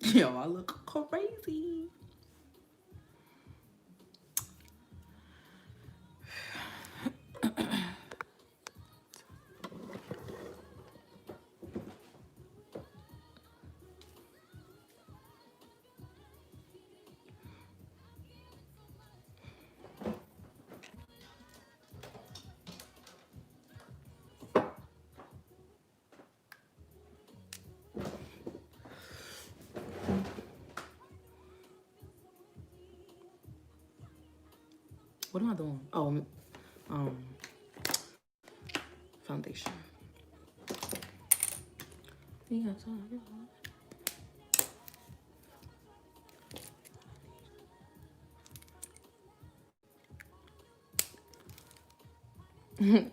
Yo, I look crazy. What am I doing? Oh, um, foundation. Yeah,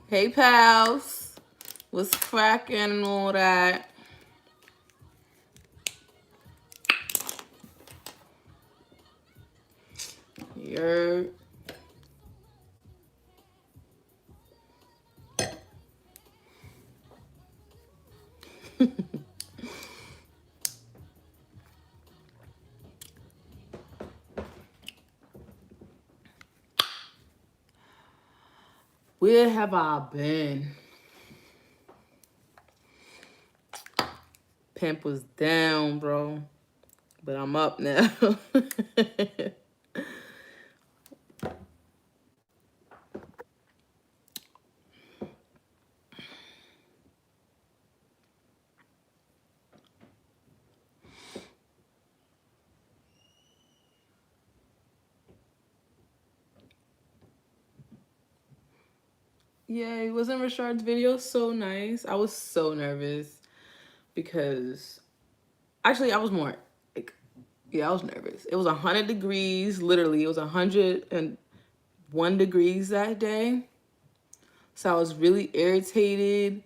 hey, pals. What's cracking and all that? You're... Where have I been? Pimp was down, bro. But I'm up now. Yeah, it was in Rashard's video. So nice. I was so nervous because actually I was more like, yeah, I was nervous. It was 100 degrees, literally. It was 101 degrees that day. So I was really irritated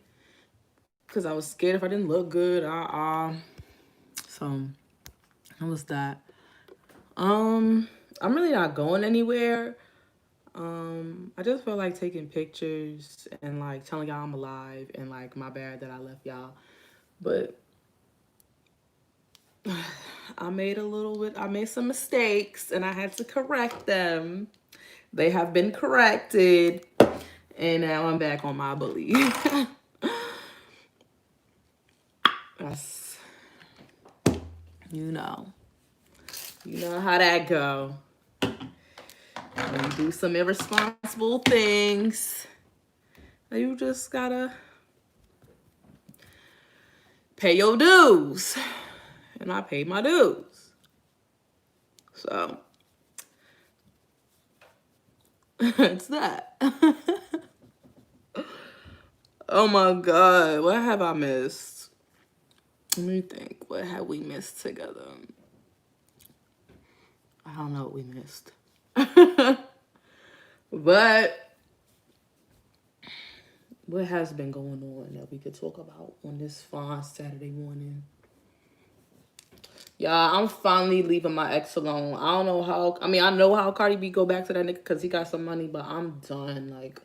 because I was scared if I didn't look good. So that was that. I'm really not going anywhere. I just felt like taking pictures and like telling y'all I'm alive and like my bad that I left y'all. But I made some mistakes and I had to correct them. They have been corrected. And now I'm back on my bully. That's, you know. You know how that go. When you do some irresponsible things, you just gotta pay your dues. And I paid my dues. So, it's that. Oh my God, what have I missed? Let me think. What have we missed together? I don't know what we missed. But what has been going on that we could talk about on this fine Saturday morning? Yeah, I'm finally leaving my ex alone. I don't know how. I mean, I know how Cardi B go back to that nigga because he got some money, but I'm done. Like,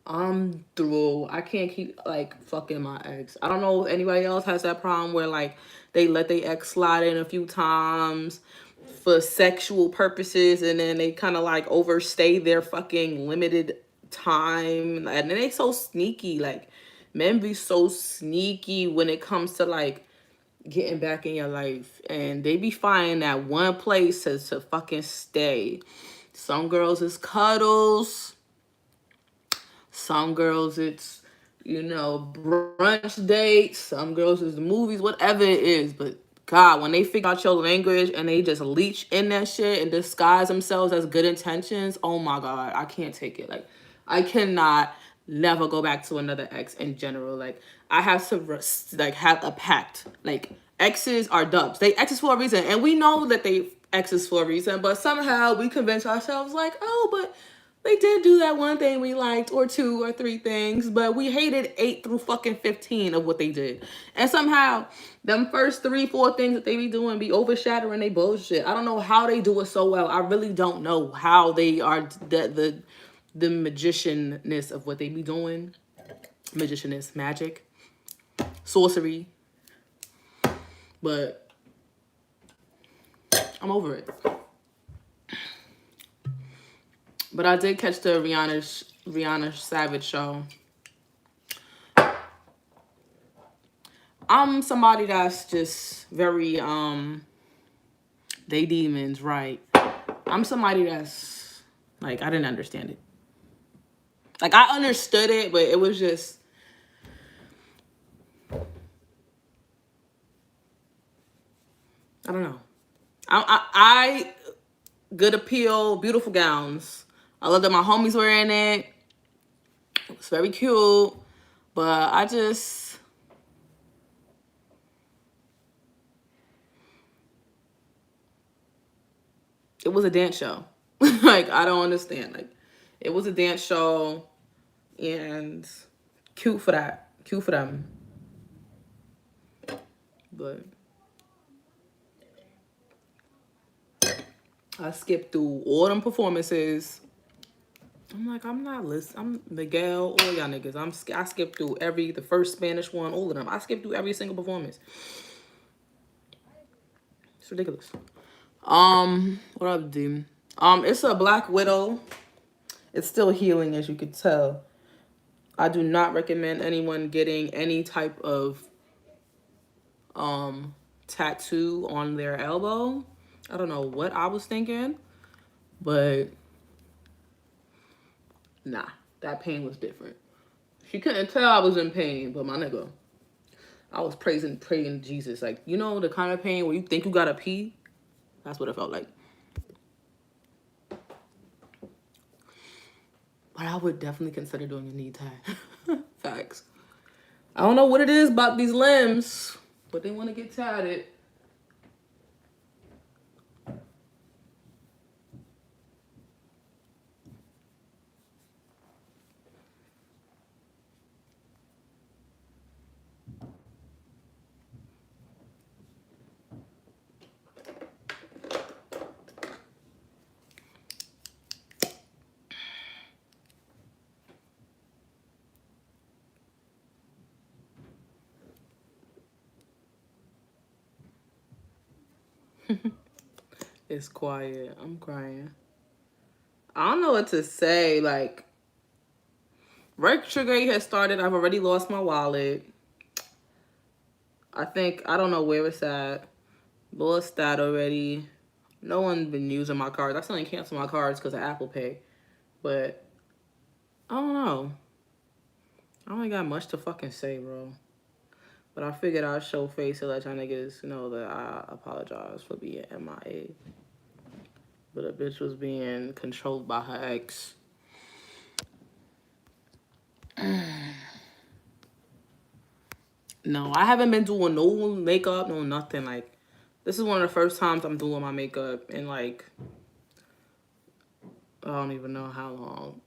I'm through. I can't keep like fucking my ex. I don't know if anybody else has that problem where like they let their ex slide in a few times for sexual purposes and then they kind of like overstay their fucking limited time. And then they so sneaky. Like, men be so sneaky when it comes to like getting back in your life, and they be finding that one place to fucking stay. Some girls is cuddles, some girls it's, you know, brunch dates, some girls is the movies, whatever it is. But God, when they figure out your language and they just leech in that shit and disguise themselves as good intentions, oh my God, I can't take it. Like, I cannot never go back to another ex in general. Like, I have to like have a pact. Like, exes are dubs. They exes for a reason, and we know that they exes for a reason. But somehow we convince ourselves like, oh, but they did do that one thing we liked, or two or three things, but we hated 8 through fucking 15 of what they did. And somehow, them first 3, 4 things that they be doing be overshadowing they bullshit. I don't know how they do it so well. I really don't know how they are the magicianness of what they be doing. Magicianness, magic, sorcery. But I'm over it. But I did catch the Rihanna Savage show. I'm somebody that's just very they demons, right? I'm somebody that's like, I didn't understand it. Like, I understood it, but it was just, I don't know. I good appeal, beautiful gowns. I love that my homies were in it. It's very cute, but I just, it was a dance show. Like, I don't understand. Like, it was a dance show, and cute for that. Cute for them. But I skipped through all them performances. I'm like, I'm not listening. I'm Miguel, all y'all niggas. I skipped through the first Spanish one, all of them. I skipped through every single performance. It's ridiculous. What up, dude? It's a Black Widow. It's still healing, as you could tell. I do not recommend anyone getting any type of tattoo on their elbow. I don't know what I was thinking, but nah, that pain was different. She couldn't tell I was in pain, but my nigga, I was praying Jesus. Like, you know, the kind of pain where you think you gotta pee? That's what it felt like. But I would definitely consider doing a knee tat. Facts. I don't know what it is about these limbs, but they want to get tatted. It's quiet. I'm crying. I don't know what to say. Like, retrograde has started. I've already lost my wallet. I don't know where it's at. Lost that already. No one's been using my cards. I still ain't cancel my cards because of Apple Pay. But, I don't know. I don't got much to fucking say, bro. But I figured I'd show face and let y'all niggas know that I apologize for being MIA. But a bitch was being controlled by her ex. No, I haven't been doing no makeup, no nothing. Like, this is one of the first times I'm doing my makeup in, like, I don't even know how long.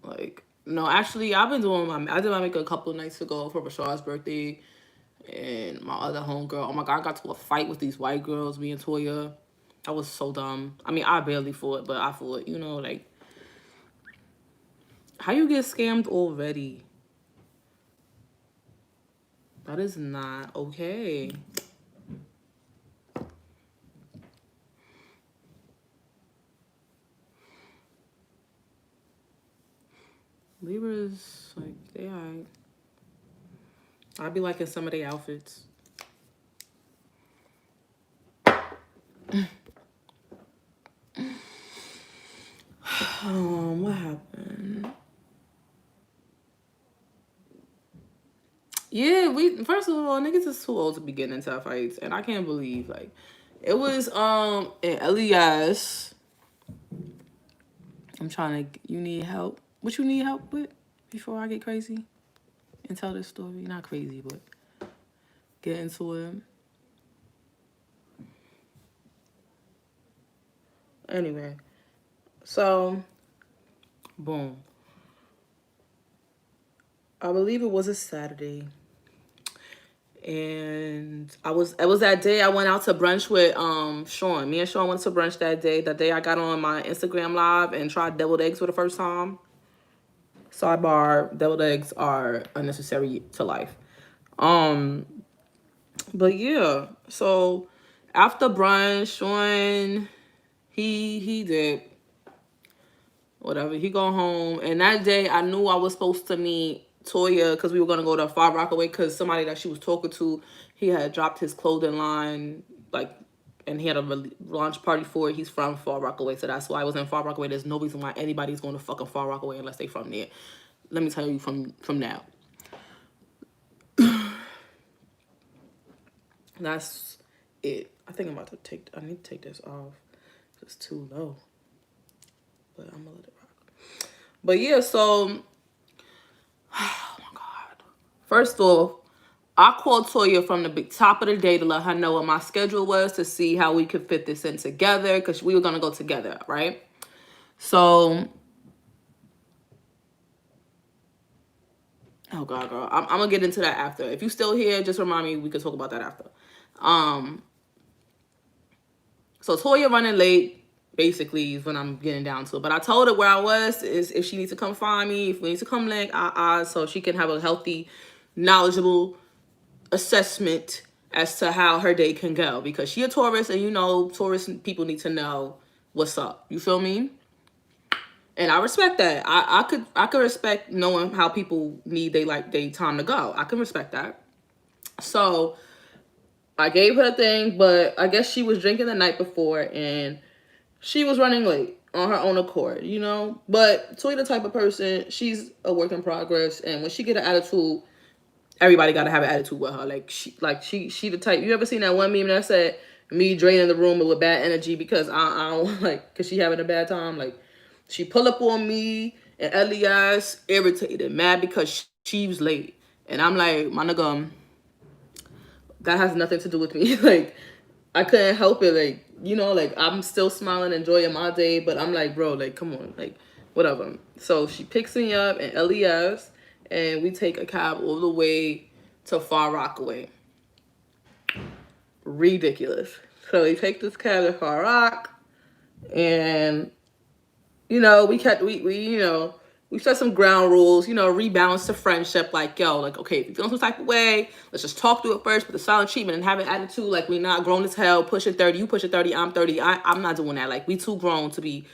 Like, no, actually, I did my makeup a couple of nights ago for Rashad's birthday. And my other homegirl, oh my God, I got to a fight with these white girls, me and Toya. That was so dumb. I mean, I barely fought, but I fought, you know, like, how you get scammed already? That is not okay. Libras, like, they alright. I'd be liking some of their outfits. What happened? Yeah, first of all, niggas is too old to be getting into fights, and I can't believe, like, it was in Elias. I'm trying to. You need help? What you need help with before I get crazy and tell this story? Not crazy, but get into it. Anyway, so boom. I believe it was a Saturday. And it was that day I went out to brunch with Sean. Me and Sean went to brunch that day. That day I got on my Instagram live and tried deviled eggs for the first time. Sidebar, deviled eggs are unnecessary to life. But yeah, so After brunch, Sean, he did whatever. He go home, and that day I knew I was supposed to meet Toya because we were gonna go to Far Rockaway because somebody that she was talking to, he had dropped his clothing line, like, and he had a launch party for it. He's from Far Rockaway, so that's why I was in Far Rockaway. There's no reason why anybody's going to fucking Far Rockaway unless they from there. Let me tell you from now. That's it. I think I'm about to take. I need to take this off. It's too low, but I'm gonna let it rock. But yeah, so oh my god. First off, I called Toya from the big top of the day to let her know what my schedule was to see how we could fit this in together because we were gonna go together, right? So, oh god, girl, I'm gonna get into that after. If you still here, just remind me we could talk about that after. So Toya running late, basically, is when I'm getting down to it. But I told her where I was, is if she needs to come find me, if we need to come link, so she can have a healthy, knowledgeable assessment as to how her day can go. Because she a Taurus, and you know, Taurus people need to know what's up. You feel me? And I respect that. I could respect knowing how people need they time to go. I can respect that. So I gave her the thing, but I guess she was drinking the night before and she was running late on her own accord, you know? But Toy the type of person, she's a work in progress, and when she get an attitude, everybody gotta have an attitude with her. She the type. You ever seen that one meme that said me draining the room with bad energy because I don't like because she having a bad time? Like she pull up on me and Elias irritated, mad because she was late, and I'm like, my nigga, that has nothing to do with me. Like I couldn't help it. Like you know, like I'm still smiling, enjoying my day, but I'm like, bro, like come on, like whatever. So she picks me up and Elias, and we take a cab all the way to Far Rockaway. Ridiculous. So we take this cab to Far Rock, and you know we set some ground rules. You know, rebalance the friendship. Like yo, like okay, if you feel some type of way, let's just talk through it first with a silent treatment and have an attitude. Like we not grown as hell. Pushing 30, you pushing 30, I'm 30. I'm not doing that. Like we too grown to be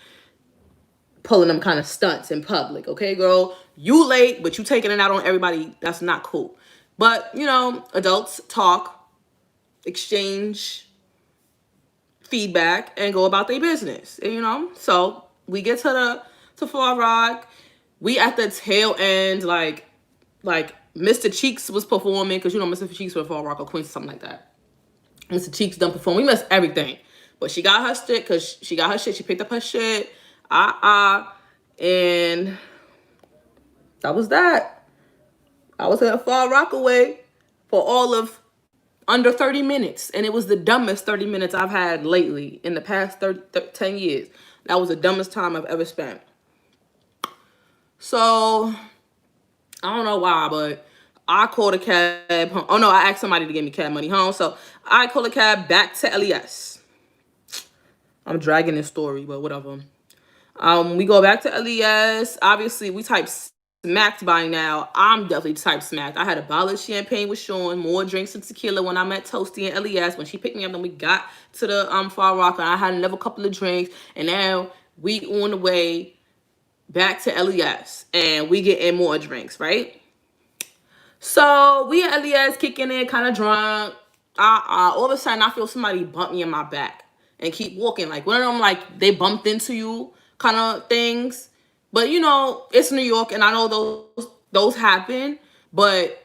pulling them kind of stunts in public. Okay, girl, you late, but you taking it out on everybody. That's not cool. But you know, adults talk, exchange feedback, and go about their business. You know, so we get to Far Rock. We at the tail end, like Mr. Cheeks was performing because you know Mr. Cheeks was Far Rock or Queens or something like that. Mr. Cheeks done perform. We missed everything, but she got her shit because she got her shit. She picked up her shit. And that was that. I was at Far Rockaway for all of under 30 minutes. And it was the dumbest 30 minutes I've had lately in the past 10 years. That was the dumbest time I've ever spent. So, I don't know why, but I called a cab home. Oh, no, I asked somebody to give me cab money home. So, I called a cab back to LES. I'm dragging this story, but whatever. We go back to LES. Obviously, we type smacked by now. I'm definitely type smacked. I had a bottle of champagne with Sean, more drinks and tequila when I met Toasty and LES. When she picked me up, then we got to the Far Rock, and I had another couple of drinks, and now we on the way back to LES, and we get in more drinks, right? So we at LES kicking in, kind of drunk. All of a sudden, I feel somebody bump me in my back and keep walking. Like one of them, like they bumped into you kind of things. But you know, it's New York, and I know those happen. But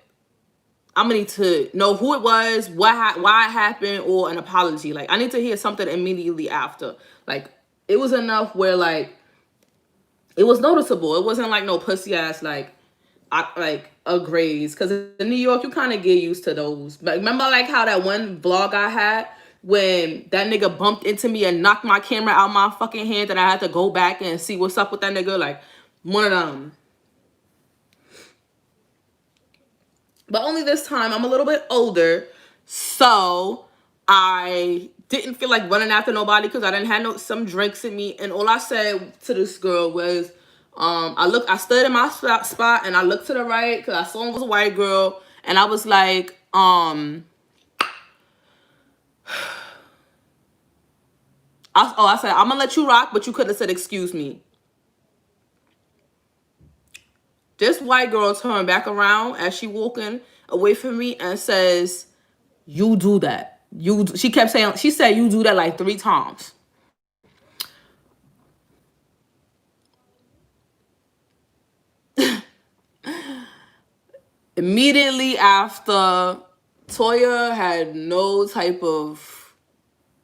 I'm gonna need to know who it was, why it happened, or an apology. Like I need to hear something immediately after. Like it was enough where like it was noticeable. It wasn't like no pussy ass like a graze, because in New York you kind of get used to those. But remember like how that one vlog I had when that nigga bumped into me and knocked my camera out my fucking hand, and I had to go back and see what's up with that nigga? Like one of them. But only this time I'm a little bit older, so I didn't feel like running after nobody because I didn't have some drinks in me. And all I said to this girl was, I stood in my spot and I looked to the right because I saw it was a white girl, and I was like, I said, I'm gonna let you rock, but you could have said, excuse me. This white girl turned back around as she walking away from me and says, you do that. She kept saying, she said, you do that like 3 times. Immediately after, Toya had no type of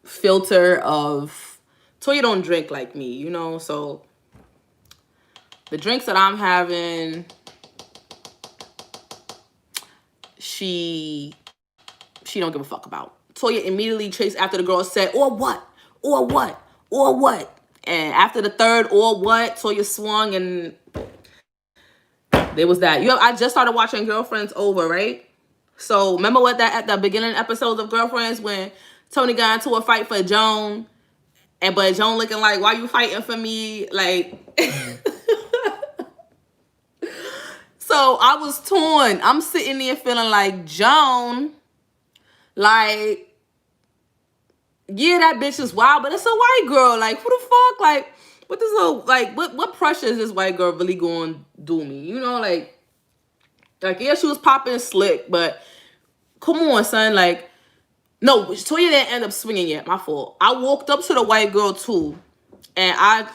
filter of, Toya don't drink like me, you know, so the drinks that I'm having, she don't give a fuck about. Toya immediately chased after the girl, said, or what? Or what? Or what? And after the third or what, Toya swung and there was that. I just started watching Girlfriends over, right? So remember what that at the beginning episodes of Girlfriends when Tony got into a fight for Joan, but Joan looking like, why you fighting for me? Like, so I was torn. I'm sitting there feeling like Joan, like, yeah, that bitch is wild, but it's a white girl. Like, who the fuck? Like, what this little, like, what pressure is this white girl really going to do me? You know, like, yeah, she was popping slick, but come on, son. Like, no, Toya didn't end up swinging yet. My fault. I walked up to the white girl too, and I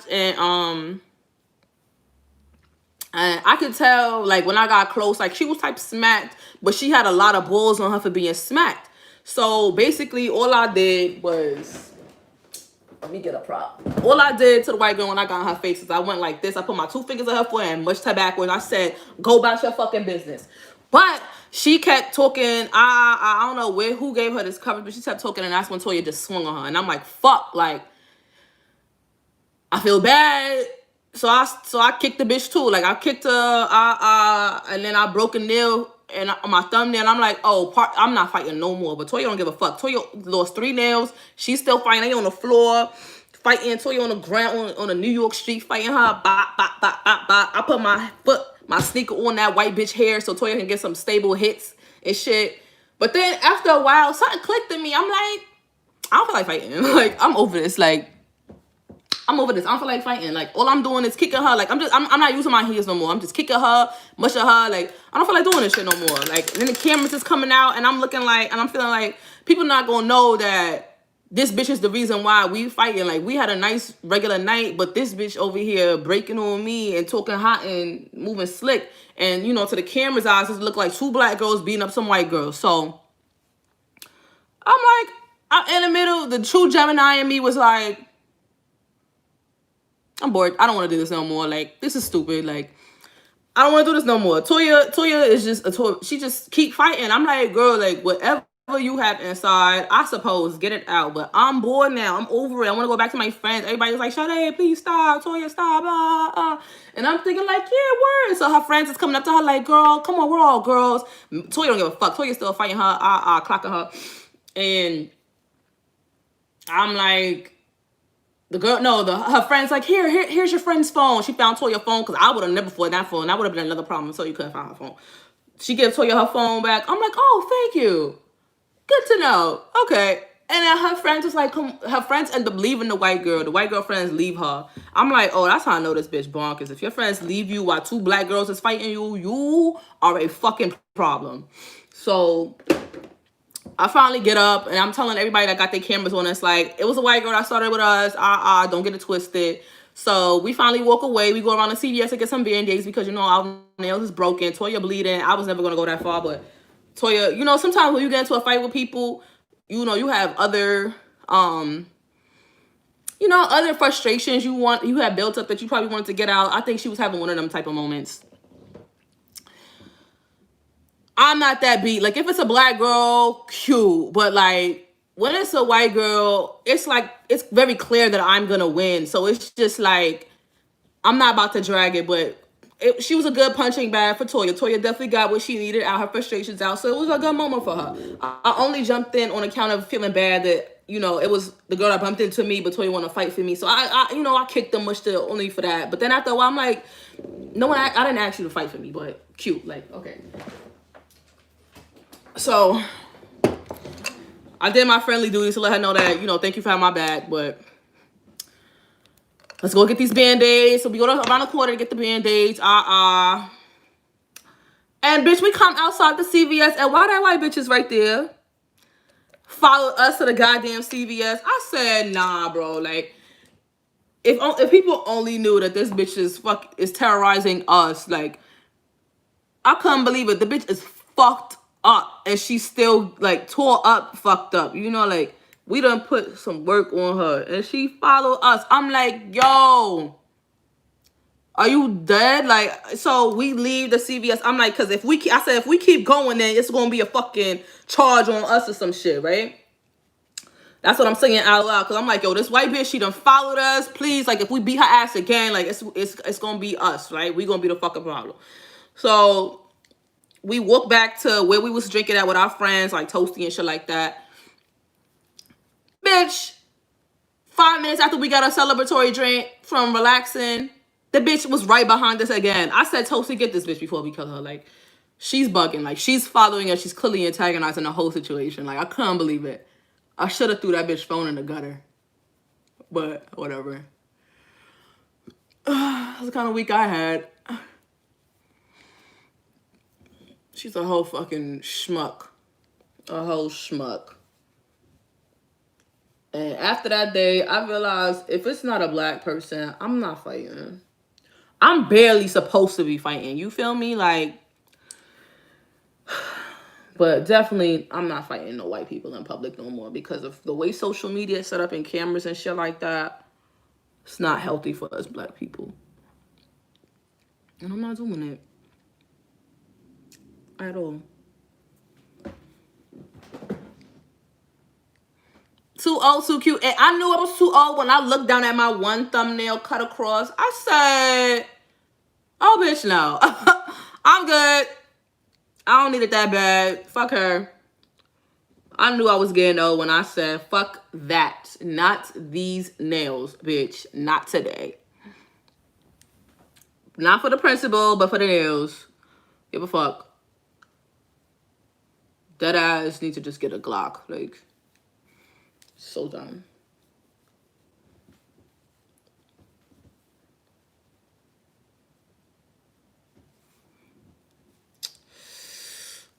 could tell, like, when I got close, like, she was type smacked, but she had a lot of balls on her for being smacked. So basically, all I did was, let me get a prop. All I did to the white girl when I got in her face is I went like this. I put my 2 fingers in her foot and mushed her backwards. And I said, go about your fucking business. But she kept talking. I don't know who gave her this coverage, but she kept talking, and that's when Toya just swung on her. And I'm like, fuck, like, I feel bad. So I kicked the bitch too. Like, I kicked her, and then I broke a nail and on my thumbnail. I'm like, oh, I'm not fighting no more. But Toya don't give a fuck. Toya lost 3 nails. She's still fighting. They on the floor fighting. Toya on the ground on a New York street fighting her. Bop, bop, bop, bop, bop. I put my sneaker on that white bitch hair so Toya can get some stable hits and shit. But then after a while, something clicked in me. I'm like, I don't feel like fighting. Like, I'm over this. Like, I'm over this. I don't feel like fighting. Like, all I'm doing is kicking her. Like, I'm not using my heels no more. I'm just kicking her, mushing her. Like, I don't feel like doing this shit no more. Like, then the cameras is coming out, and I'm looking like, and I'm feeling like people not gonna know that this bitch is the reason why we fighting. Like, we had a nice regular night, but this bitch over here breaking on me and talking hot and moving slick. And, you know, to the camera's eyes, it looked like 2 black girls beating up some white girls. So I'm like, I'm in the middle. The true Gemini in me was like, I'm bored. I don't want to do this no more. Like, this is stupid. Like, I don't want to do this no more. Toya is just a toy. She just keep fighting. I'm like, girl, like, whatever you have inside, I suppose, get it out. But I'm bored now. I'm over it. I want to go back to my friends. Everybody's like, Sade, please stop. Toya, stop. And I'm thinking like, yeah, word. So her friends is coming up to her like, girl, come on, we're all girls. Toya don't give a fuck. Toya's still fighting her, clocking her. And I'm like, her friend's like, here's your friend's phone. She found Toya's phone because I would have never fought that phone. That would have been another problem. So you couldn't find her phone. She gives Toya her phone back. I'm like, oh, thank you. Good to know. Okay. And then her friends was like, her friends end up leaving the white girl. The white girl friends leave her. I'm like, oh, that's how I know this bitch bonkers. If your friends leave you while 2 black girls is fighting you, you are a fucking problem. So I finally get up and I'm telling everybody that got their cameras on us, like, it was a white girl that started with us. Don't get it twisted. So we finally walk away. We go around to CVS to get some Band-Aids because, you know, our nails is broken. Toya bleeding. I was never going to go that far, but Toya, you know, sometimes when you get into a fight with people, you know, you have other, you know, other frustrations you have built up that you probably wanted to get out. I think she was having one of them type of moments. I'm not that beat. Like, if it's a black girl, cute. But, like, when it's a white girl, it's like, it's very clear that I'm going to win. So it's just like, I'm not about to drag it, but she was a good punching bag for Toya. Toya definitely got what she needed out, her frustrations out. So it was a good moment for her. I only jumped in on account of feeling bad that, you know, it was the girl that bumped into me, but Toya wanted to fight for me. So you know, I kicked them much only for that. But then after a while, I'm like, no one, I didn't ask you to fight for me, but cute. Like, okay. So I did my friendly duties to let her know that, you know, thank you for having my back, but Let's go get these Band-Aids. So we go around the corner to get the Band-Aids. And bitch, we come outside the CVS, and why that white bitch is right there? Followed us to the goddamn CVS. I said, nah, bro. Like, if people only knew that this bitch is terrorizing us, like, I couldn't believe it. The bitch is fucked up, and she's still like tore up, fucked up. You know, like we done put some work on her, and she followed us. I'm like, yo, are you dead? Like, so we leave the CVS. I'm like, cause if we keep going, then it's gonna be a fucking charge on us or some shit, right? That's what I'm saying out loud. Cause I'm like, yo, this white bitch, she done followed us. Please, like, if we beat her ass again, like, it's gonna be us, right? We gonna be the fucking problem. So we walked back to where we was drinking at with our friends, like Toasty and shit like that. Bitch, 5 minutes after we got a celebratory drink from relaxing, the bitch was right behind us again. I said, Toasty, get this bitch before we kill her. Like, she's bugging. Like, she's following us. She's clearly antagonizing the whole situation. Like, I couldn't believe it. I should have threw that bitch phone in the gutter. But, whatever. That's the kind of week I had. She's a whole fucking schmuck. A whole schmuck. And after that day, I realized if it's not a black person, I'm not fighting. I'm barely supposed to be fighting. You feel me? Like, but definitely, I'm not fighting no white people in public no more because of the way social media is set up and cameras and shit like that. It's not healthy for us black people. And I'm not doing it. At all. Too old, too cute. And I knew I was too old when I looked down at my one thumbnail cut across. I said, oh, bitch, no. I'm good. I don't need it that bad. Fuck her. I knew I was getting old when I said, fuck that. Not these nails, bitch. Not today. Not for the principal, but for the nails. Give a fuck. Dead ass need to just get a Glock. Like, so dumb.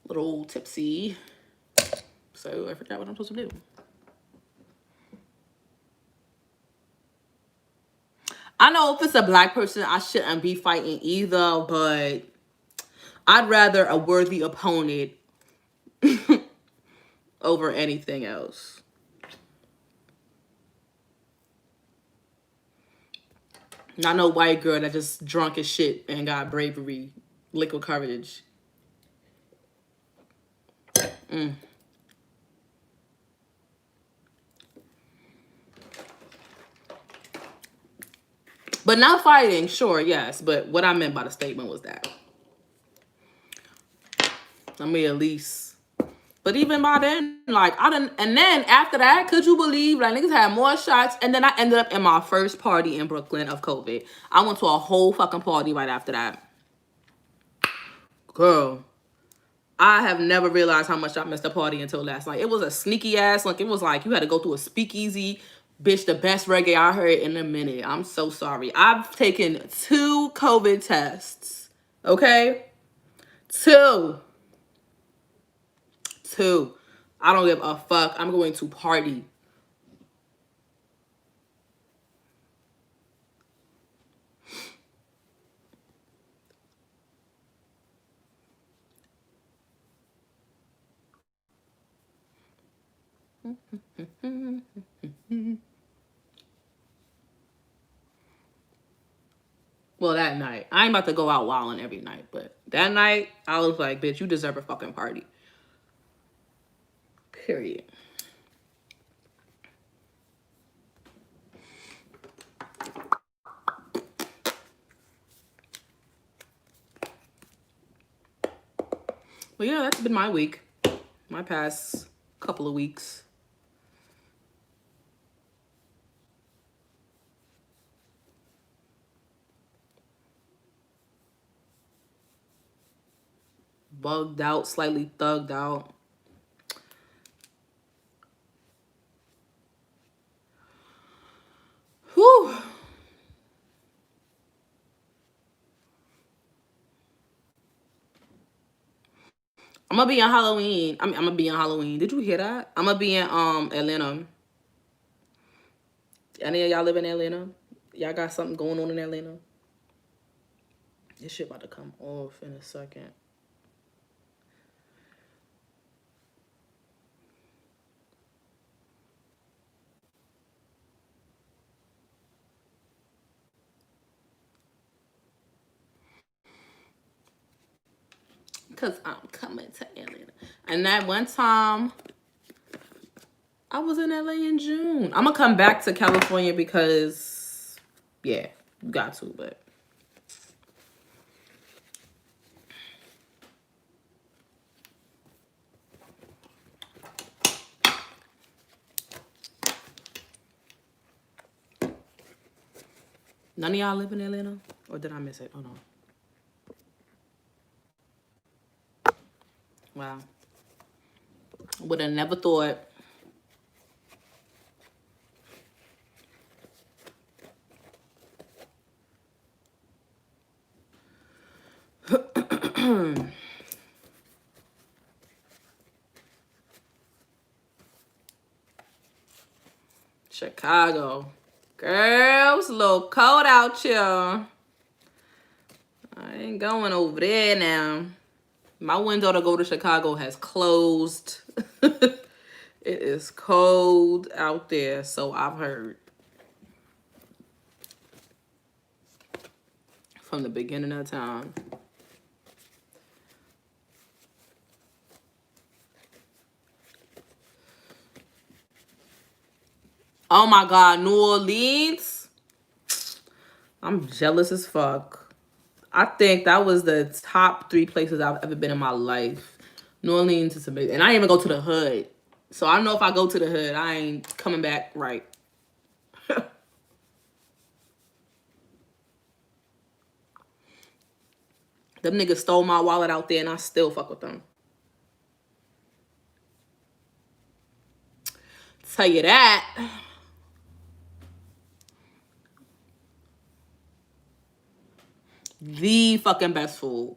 Little tipsy. So I forgot what I'm supposed to do. I know if it's a black person, I shouldn't be fighting either, but I'd rather a worthy opponent over anything else. Not no white girl that just drunk as shit and got bravery, liquid courage. But not fighting, sure, yes. But what I meant by the statement was that. I mean, at least. But even by then, like, I didn't. And then after that, could you believe, like, niggas had more shots? And then I ended up in my first party in Brooklyn of COVID. I went to a whole fucking party right after that. Girl, I have never realized how much I missed the party until last night. It was a sneaky ass, like, it was like you had to go through a speakeasy. Bitch, the best reggae I heard in a minute. I'm so sorry. I've taken 2 COVID tests. Okay? 2. I don't give a fuck. I'm going to party. Well, that night. I ain't about to go out wilding every night, but that night, I was like, bitch, you deserve a fucking party. Period. Well, yeah, that's been my week. My past couple of weeks. Bugged out, slightly thugged out. Whew. I'm gonna be on Halloween. I'm gonna be on Halloween. Did you hear that? I'm gonna be in Atlanta. Any of y'all live in Atlanta? Y'all got something going on in Atlanta? This shit about to come off in a second. Cause I'm coming to Atlanta. And that one time I was in LA in June. I'm gonna come back to California because yeah, got to, but none of y'all live in Atlanta? Or did I miss it? Oh no. Wow. Would have never thought. Chicago. Girl, it's a little cold out here. I ain't going over there now. My window to go to Chicago has closed. It is cold out there, so I've heard. From the beginning of time. Oh my God, New Orleans. I'm jealous as fuck. I think that was the top 3 places I've ever been in my life. New Orleans is amazing. And I didn't even go to the hood. So I know if I go to the hood, I ain't coming back right. Them niggas stole my wallet out there and I still fuck with them. Tell you that. The fucking best food.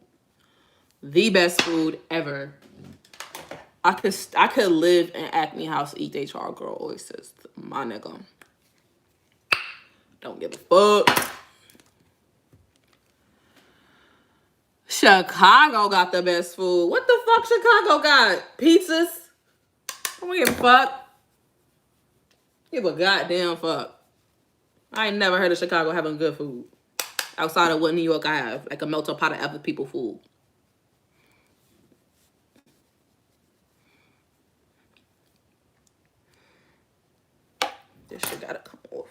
The best food ever. I could live in Acme House, eat they charcoal oysters. My nigga. Don't give a fuck. Chicago got the best food. What the fuck Chicago got? Pizzas? I don't give a fuck. Give a goddamn fuck. I ain't never heard of Chicago having good food. Outside of what New York I have. Like a melting pot of other people's food. This shit gotta come off.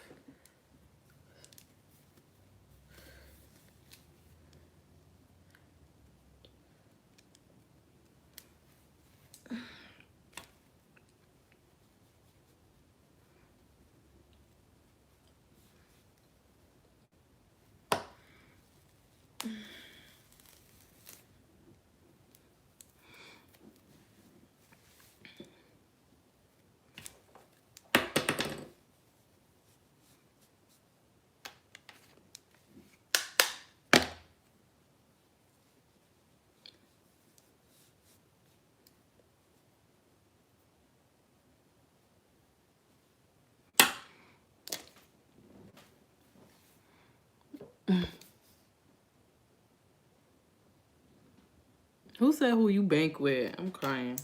Who said who you bank with? I'm crying.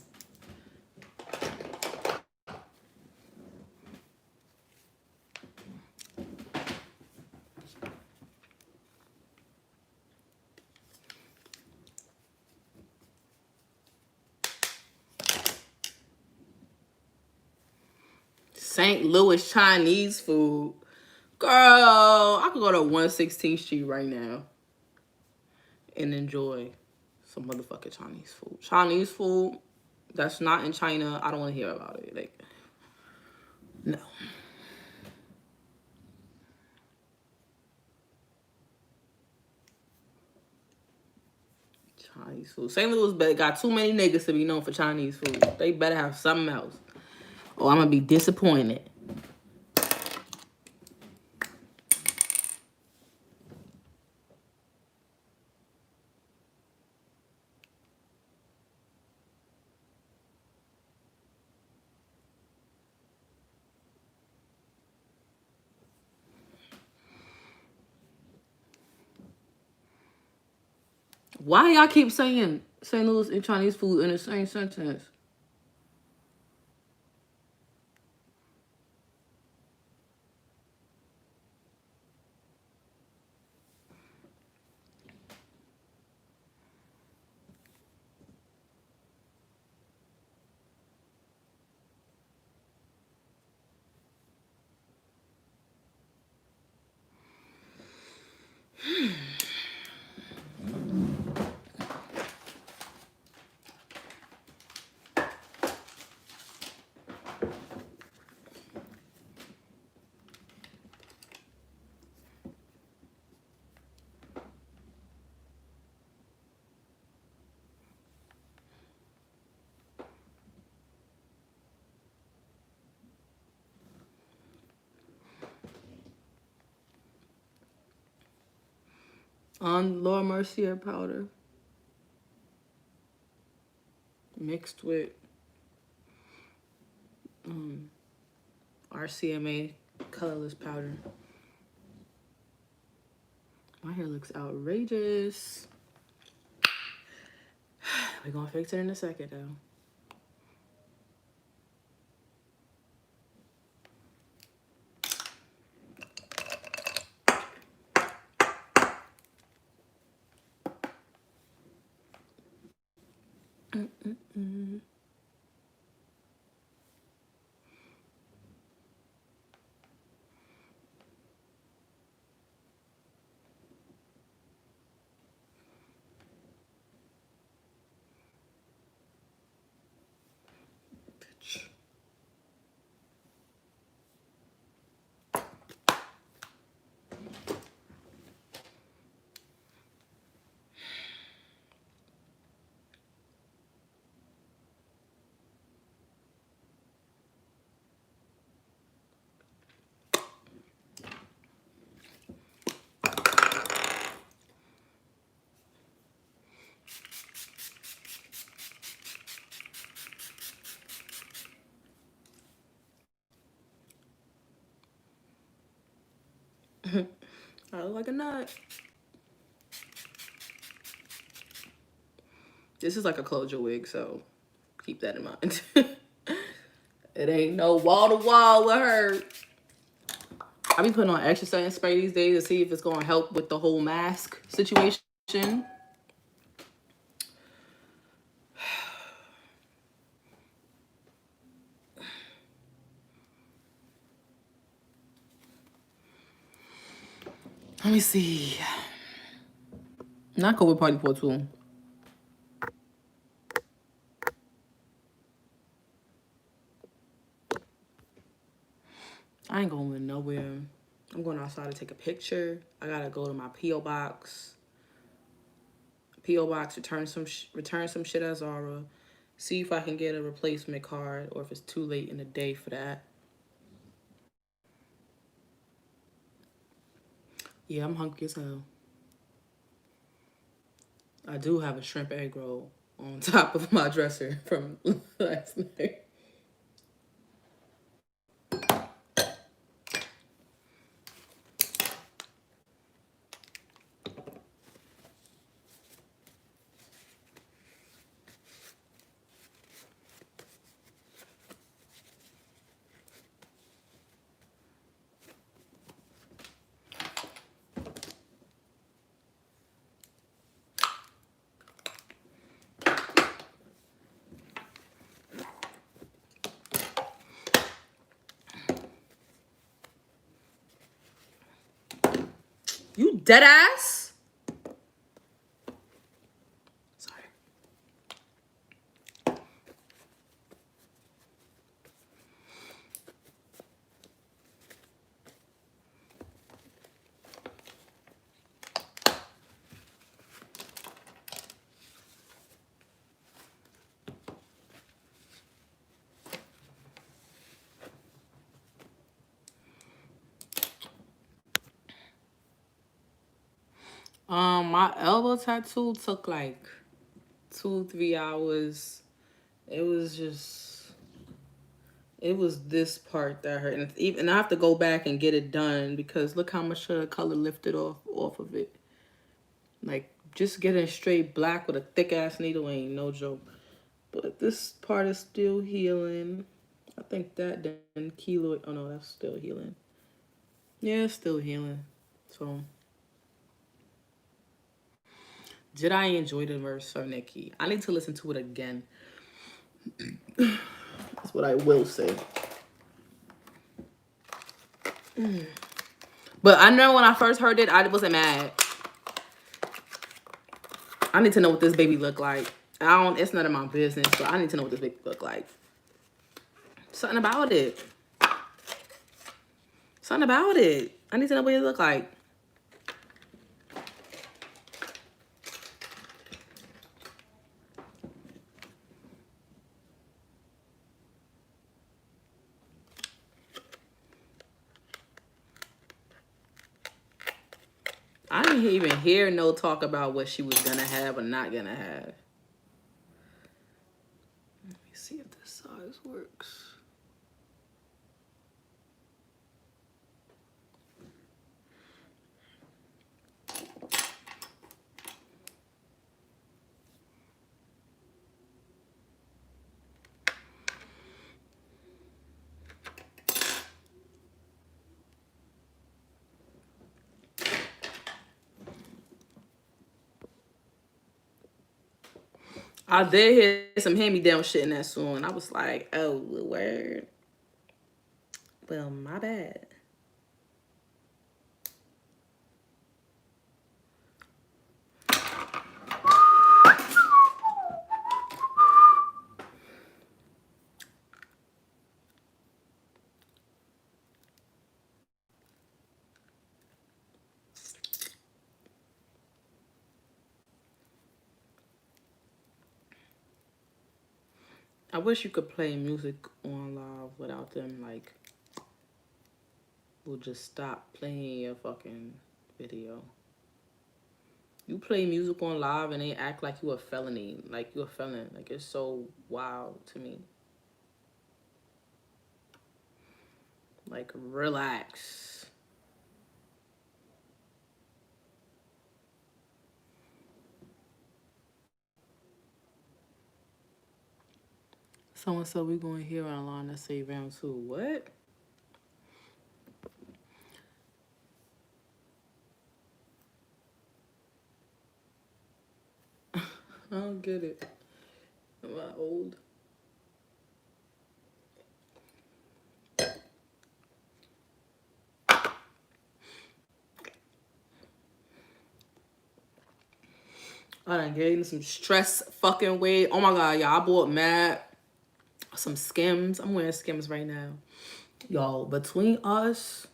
St. Louis Chinese food. Girl, I could go to 116th Street right now and enjoy some motherfucking Chinese food. Chinese food that's not in China, I don't want to hear about it. Like, no. Chinese food. St. Louis got too many niggas to be known for Chinese food. They better have something else. Or I'm going to be disappointed. Why y'all keep saying St. Louis and Chinese food in the same sentence? On Laura Mercier powder mixed with RCMA colorless powder. My hair looks outrageous. We're gonna fix it in a second though. I look like a nut. This is like a closure wig, so keep that in mind. It ain't no wall to wall with her. I be putting on extra setting spray these days to see if it's gonna help with the whole mask situation. Let me see. Not COVID party for too. I ain't going nowhere. I'm going outside to take a picture. I gotta go to my P.O. box. P.O. box, return some shit at Zara. See if I can get a replacement card or if it's too late in the day for that. Yeah, I'm hungry as hell. I do have a shrimp egg roll on top of my dresser from last night. You dead ass? Sorry. My elbow tattoo took like 2-3 hours. It was this part that hurt, and even I have to go back and get it done because look how much color lifted off of it. Like Just getting straight black with a thick ass needle ain't no joke. But this part is still healing. I think that then keloid. Oh no, that's still healing. Yeah, it's still healing. So, did I enjoy the verse, Sir Nikki? I need to listen to it again. That's what I will say. But I know when I first heard it, I wasn't mad. I need to know what this baby look like. It's none of my business, but I need to know what this baby look like. Something about it. Something about it. I need to know what it look like. I didn't even hear no talk about what she was gonna have or not gonna have. Let me see if this size works. I did hear some hand-me-down shit in that song. I was like, oh, word. Well, my bad. I wish you could play music on live without them, like, will just stop playing your fucking video. You play music on live and they act like you a felony, like you a felon. Like, it's so wild to me. Like, relax. Someone said we're going here online to say round 2. What? I don't get it. Am I old? I done gained some stress fucking weight. Oh my god, y'all, I bought mad some Skims. I'm wearing Skims right now. Y'all, between us,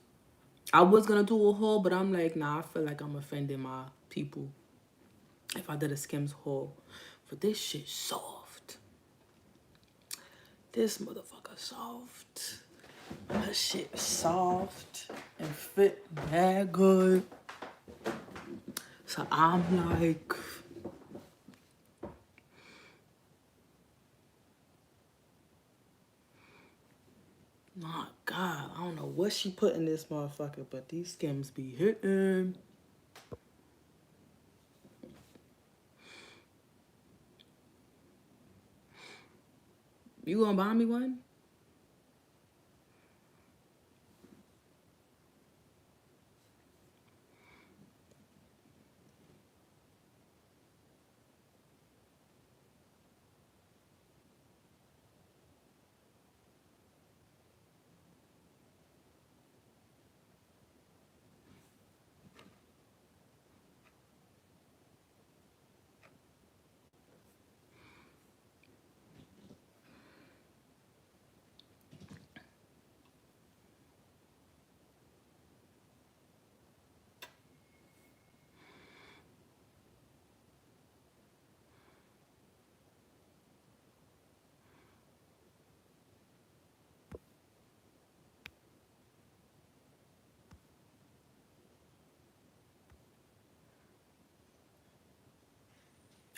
I was gonna do a haul, but I'm like, nah, I feel like I'm offending my people if I did a Skims haul. But this shit soft. This motherfucker soft. That shit soft and fit that good. So I'm like, my god, I don't know what she put in this motherfucker, but these Skims be hitting. You gonna buy me one?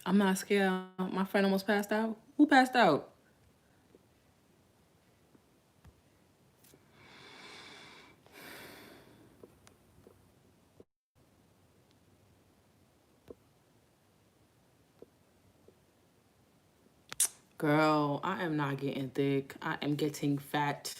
I'm not scared. My friend almost passed out. Who passed out? Girl, I am not getting thick. I am getting fat.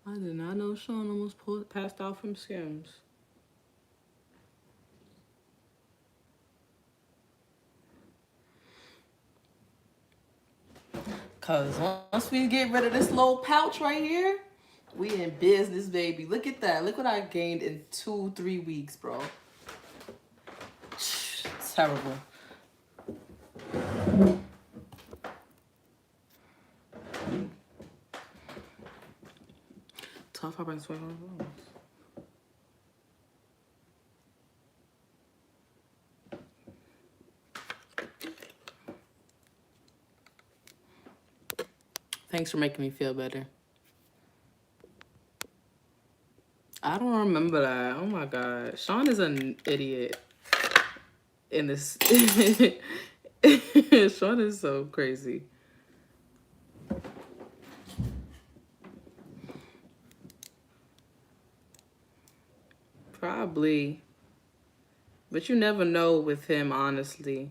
I did not know Sean almost passed out from Skims. Cause once we get rid of this little pouch right here, we in business, baby. Look at that. Look what I gained in 2-3 weeks, bro. Terrible. Tough how about $25. Thanks for making me feel better. I don't remember that. Oh my god. Sean is an idiot in this. Sean is so crazy. Probably. But you never know with him, honestly.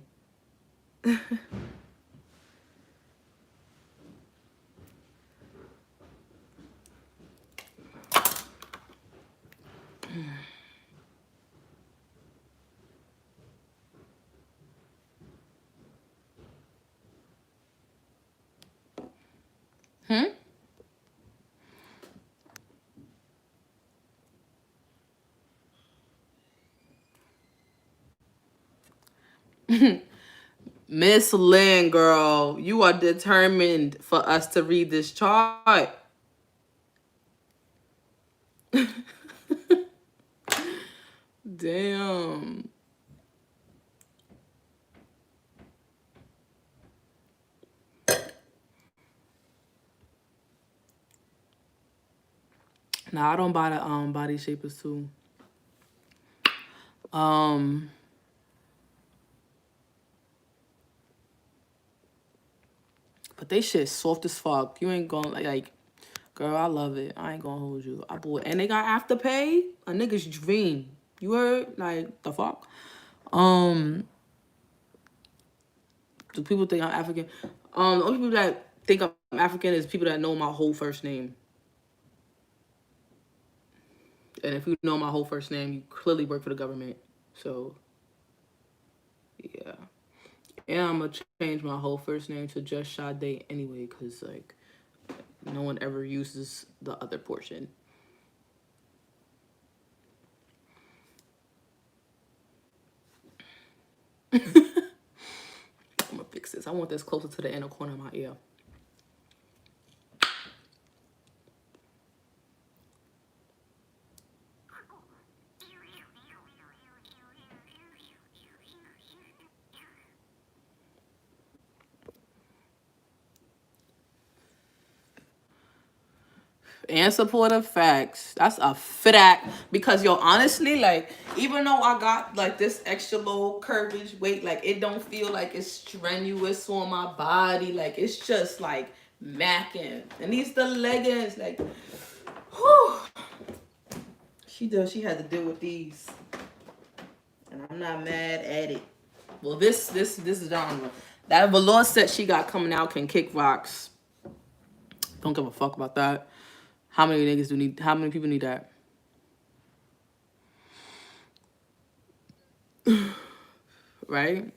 Hmm? Miss Lynn, girl, you are determined for us to read this chart. Damn. Nah, I don't buy the body shapers too. But they shit soft as fuck. You ain't gonna like, girl, I love it. I ain't gonna hold you. I bought it. And they got afterpay. A nigga's dream. You heard? Like, the fuck? Do people think I'm African? The only people that think I'm African is people that know my whole first name. And if you know my whole first name, you clearly work for the government. So, yeah. And I'm gonna change my whole first name to just Sade anyway, because, like, no one ever uses the other portion. I'm gonna fix this. I want this closer to the inner corner of my ear. And supportive facts. That's a fact. Because yo, honestly, like, even though I got like this extra low curvage weight, like it don't feel like it's strenuous on my body. Like it's just like macking. And these the leggings, like, whew. She had to deal with these. And I'm not mad at it. Well, this genre. That velour set she got coming out can kick rocks. Don't give a fuck about that. How many niggas do need? How many people need that? Right?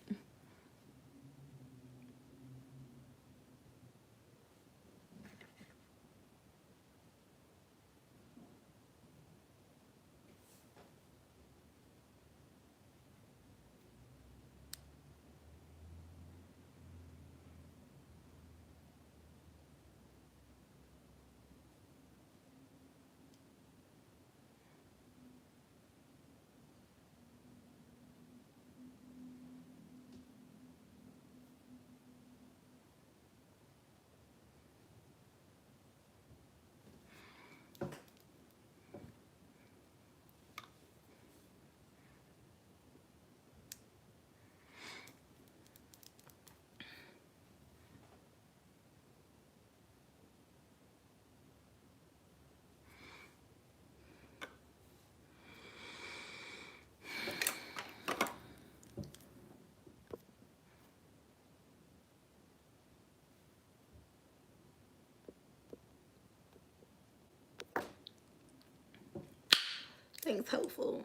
Thanks, hopeful.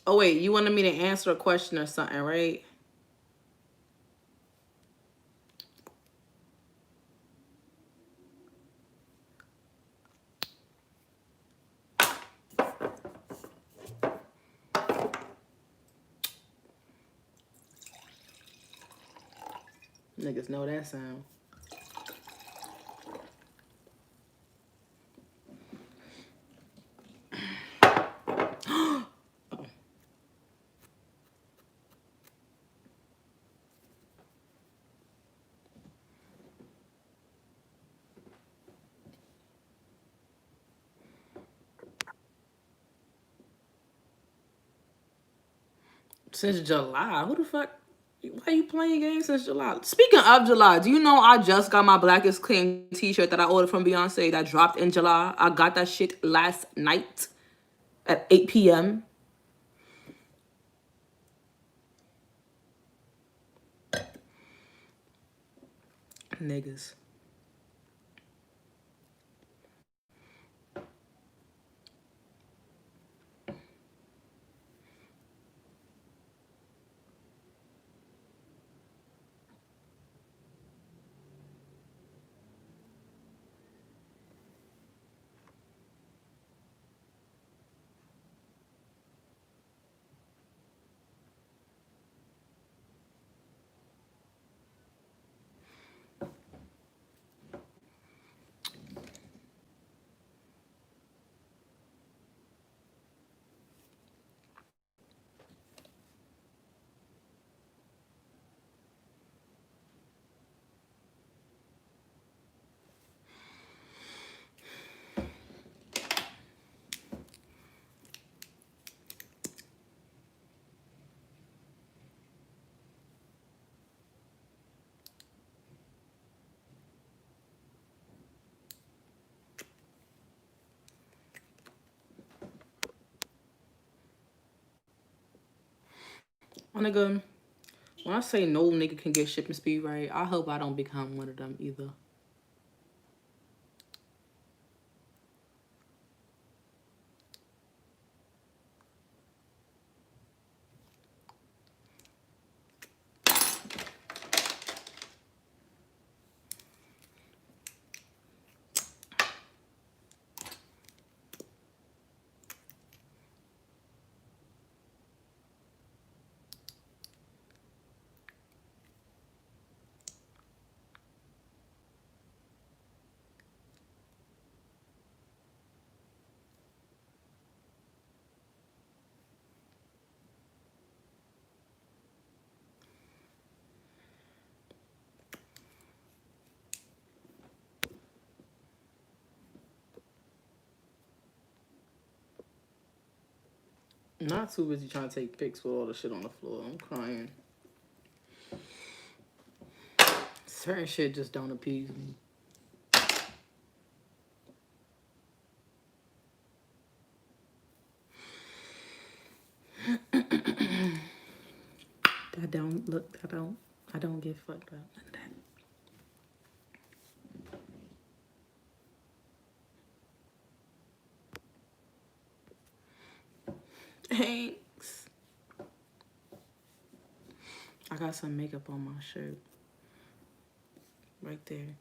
Oh, wait, you wanted me to answer a question or something, right? Niggas know that sound. Since July? Who the fuck? Why you playing games since July? Speaking of July, do you know I just got my Black is King t-shirt that I ordered from Beyonce that dropped in July? I got that shit last night at 8 p.m. Niggas. My nigga, when I say no nigga can get shipping speed right, I hope I don't become one of them either. Not too busy trying to take pics with all the shit on the floor. I'm crying. Certain shit just don't appease me. I don't get fucked up like that. Thanks. I got some makeup on my shirt. Right there.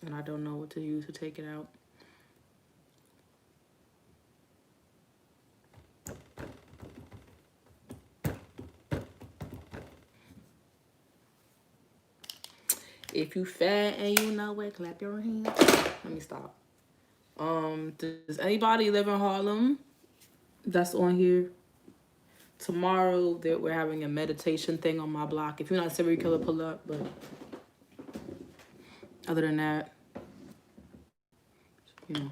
And I don't know what to use to take it out. If you fat and you know it, clap your hands. Let me stop. Does anybody live in Harlem that's on here? Tomorrow we're having a meditation thing on my block. If you're not a serial killer, pull up. But other than that, you know.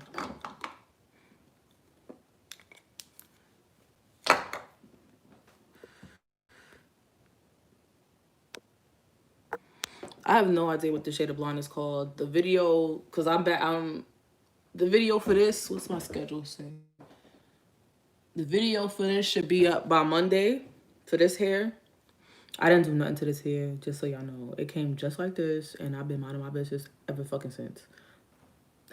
I have no idea what the shade of blonde is called. The video, because I'm back. The video for this, what's my schedule say? The video for this should be up by Monday for this hair. I didn't do nothing to this hair, just so y'all know. It came just like this, and I've been minding my business ever fucking since.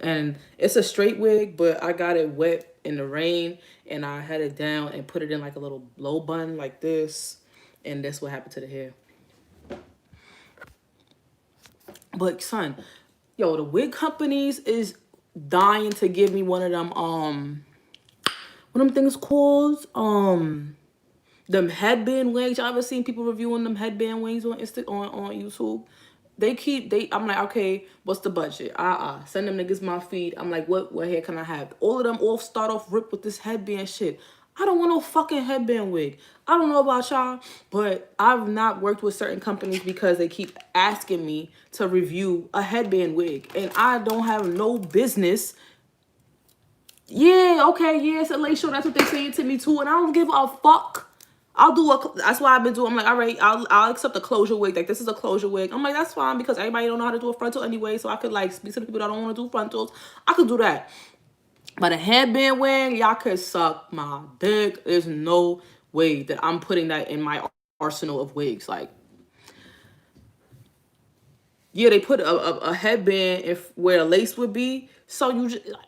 And it's a straight wig, but I got it wet in the rain, and I had it down and put it in like a little low bun like this, and that's what happened to the hair. But son, yo, the wig companies is dying to give me one of them what them things called? Them headband wigs. Y'all ever seen people reviewing them headband wigs on on YouTube? I'm like, okay, what's the budget? Send them niggas my feed. I'm like, what hair can I have? All of them all start off ripped with this headband shit. I don't want no fucking headband wig. I don't know about y'all, but I've not worked with certain companies because they keep asking me to review a headband wig. And I don't have no business. Yeah, okay, yeah, it's a late show. That's what they saying to me too. And I don't give a fuck. That's why I've been doing. I'm like, all right, I'll accept a closure wig. Like, this is a closure wig. I'm like, that's fine because everybody don't know how to do a frontal anyway. So I could like speak to the people that don't want to do frontals. I could do that. But a headband wig, y'all could suck my dick. There's no way that I'm putting that in my arsenal of wigs. Like, yeah, they put a headband where a lace would be. So you just like,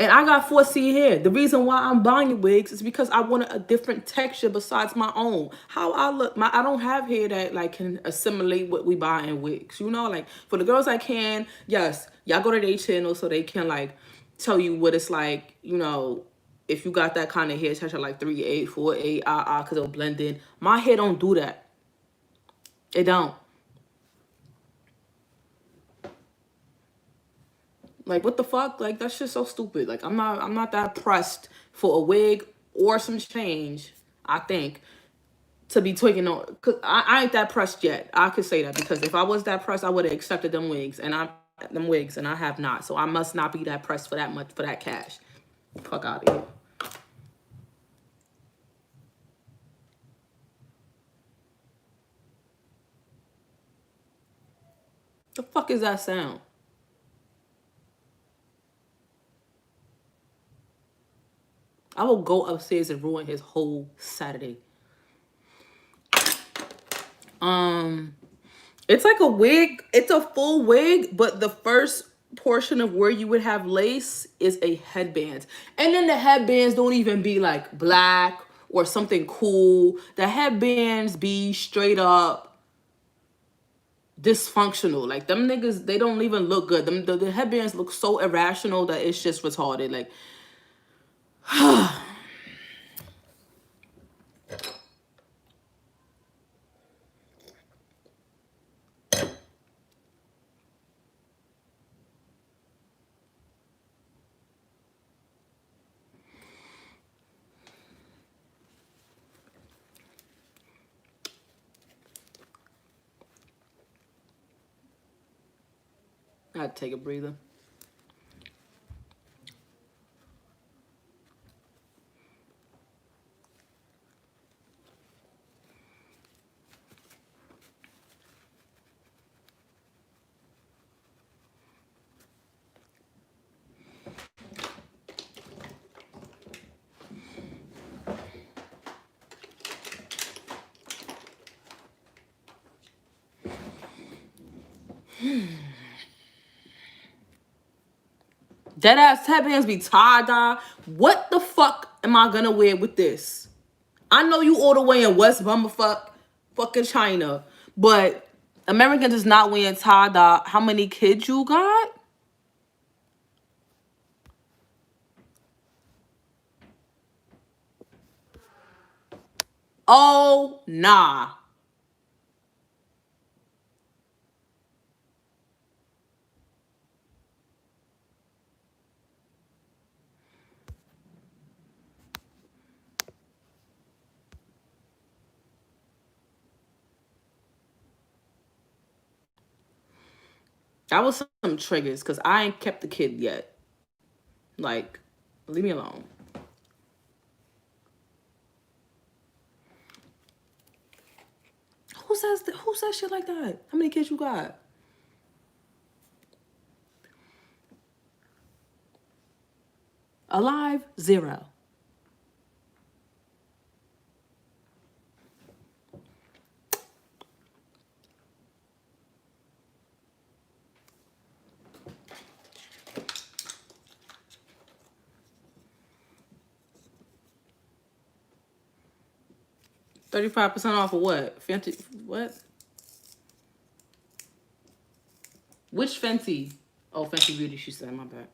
and I got 4C hair. The reason why I'm buying wigs is because I wanted a different texture besides my own. How I look, I don't have hair that like can assimilate what we buy in wigs. You know, like for the girls that can, yes, y'all go to their channel so they can like tell you what it's like, you know, if you got that kind of hair texture like 3/8, 4/8, because it'll blend in. My hair don't do that. It don't. Like, what the fuck? Like, that's just so stupid. Like, I'm not that pressed for a wig or some change, I think, to be tweaking on. Cause I ain't that pressed yet. I could say that because if I was that pressed, I would have accepted them wigs, and I have not. So I must not be that pressed for that much for that cash. Fuck out of here. The fuck is that sound? I will go upstairs and ruin his whole Saturday. It's like a wig. It's a full wig, but the first portion of where you would have lace is a headband. And then the headbands don't even be like black or something cool. The headbands be straight up dysfunctional. Like them niggas, they don't even look good. The headbands look so irrational that it's just retarded. Like I had to take a breather. Dead ass headbands be tie-dye. What the fuck am I gonna wear with this? I know you all the way in West Bummerfuck, fucking China, but Americans is not wearing tie-dye. How many kids you got? Oh, nah. That was some triggers because I ain't kept the kid yet. Like, leave me alone. Who says shit like that? How many kids you got? Alive, 0. 35% off of what? Fenty? What? Which Fenty? Oh, Fenty Beauty, she said, my bad.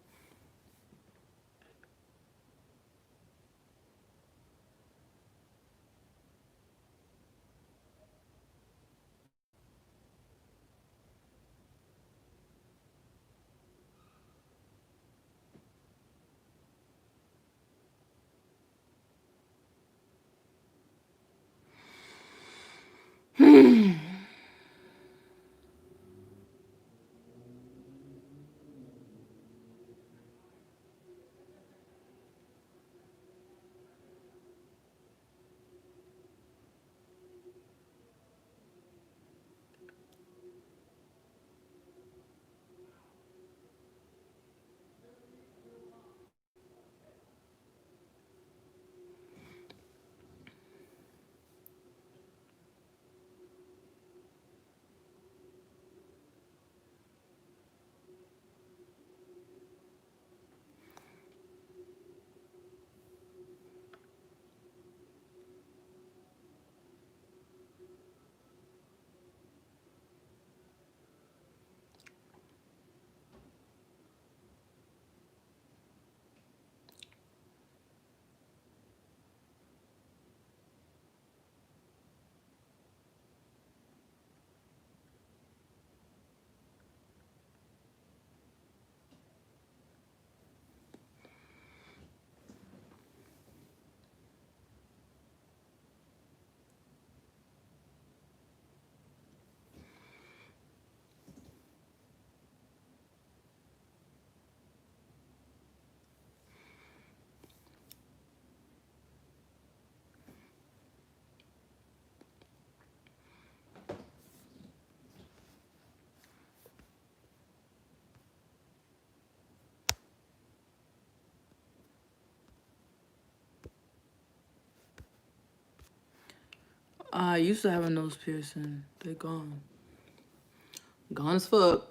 I used to have a nose piercing. They're gone. Gone as fuck.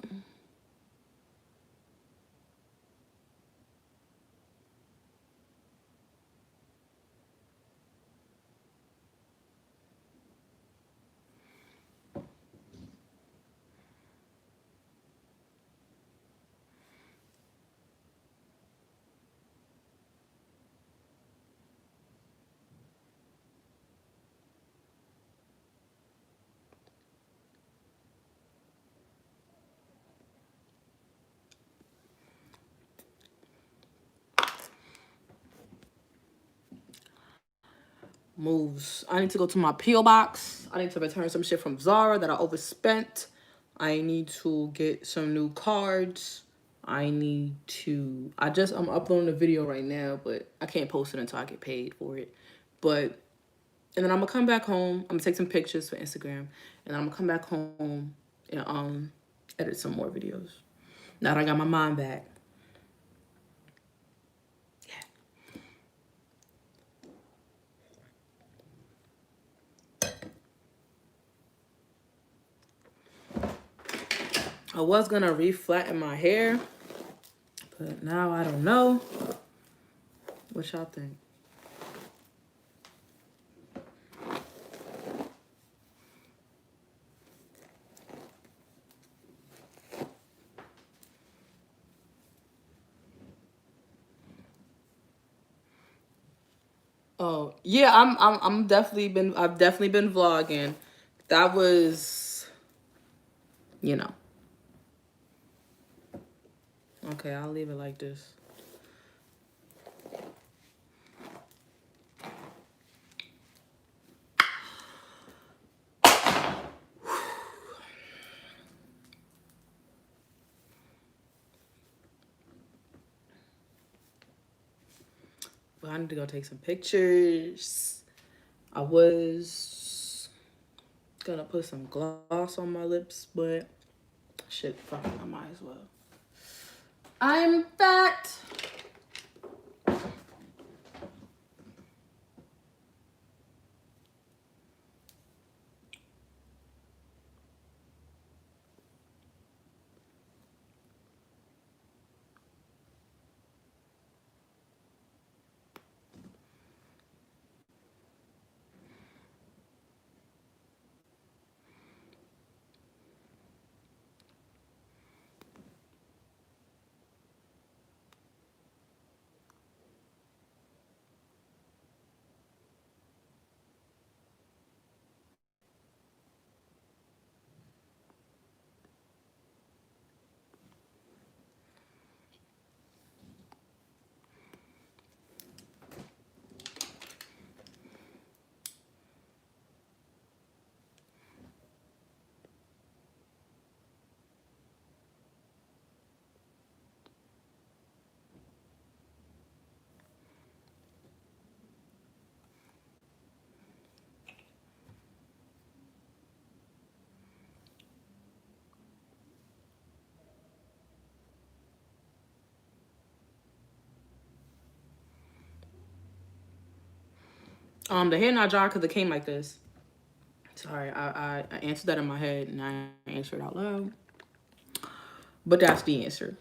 Moves. I need to go to my P.O. box. I need to return some shit from Zara that I overspent. I need to get some new cards. I'm uploading a video right now, but I can't post it until I get paid for it. But, and then I'm gonna come back home. I'm gonna take some pictures for Instagram. And I'm gonna come back home and edit some more videos. Now that I got my mind back. I was gonna re-flatten my hair, but now I don't know. What y'all think? Oh yeah, I've definitely been vlogging. That was, you know. Okay, I'll leave it like this. But I need to go take some pictures. I was gonna put some gloss on my lips, but shit, fuck it, I might as well. I'm fat. The hair not dry because it came like this. Sorry, I answered that in my head and I answered out loud. But that's the answer.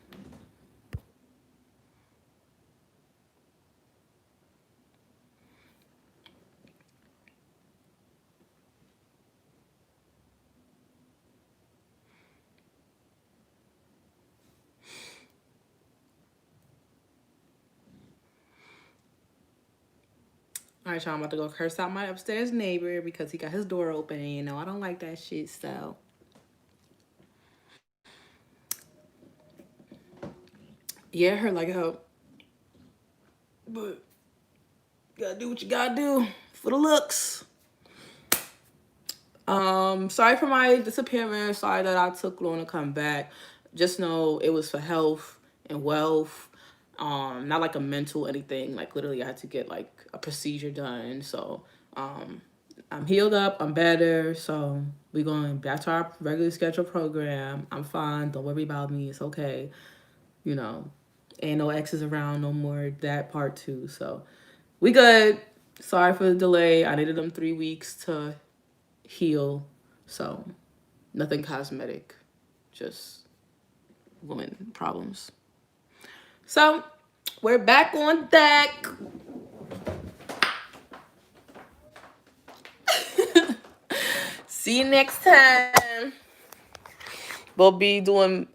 All right, y'all, I'm about to go curse out my upstairs neighbor because he got his door open and, you know, I don't like that shit, so. Yeah, it hurt like hell. But you gotta do what you gotta do for the looks. Sorry for my disappearance. Sorry that I took long to come back. Just know it was for health and wealth. Not like a mental anything. Like literally I had to get like a procedure done. So I'm healed up, I'm better. So we're going back to our regular scheduled program. I'm fine. Don't worry about me. It's okay. You know. Ain't no exes around no more. That part too. So we good. Sorry for the delay. I needed them 3 weeks to heal. So nothing cosmetic, just woman problems. So we're back on deck. See you next time. We'll be doing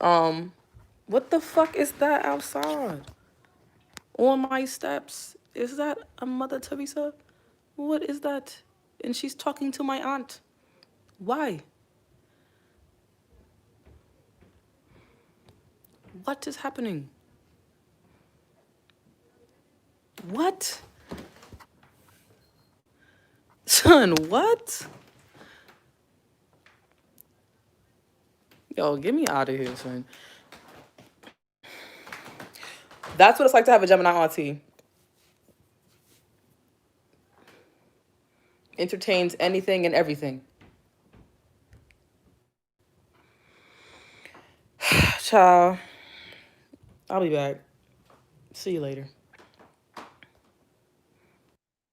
what the fuck is that outside on my steps? Is that a Mother Teresa? What is that? And she's talking to my aunt. Why? What is happening? What? Son, what? Yo, get me out of here, son. That's what it's like to have a Gemini auntie. Entertains anything and everything. Ciao. I'll be back. See you later.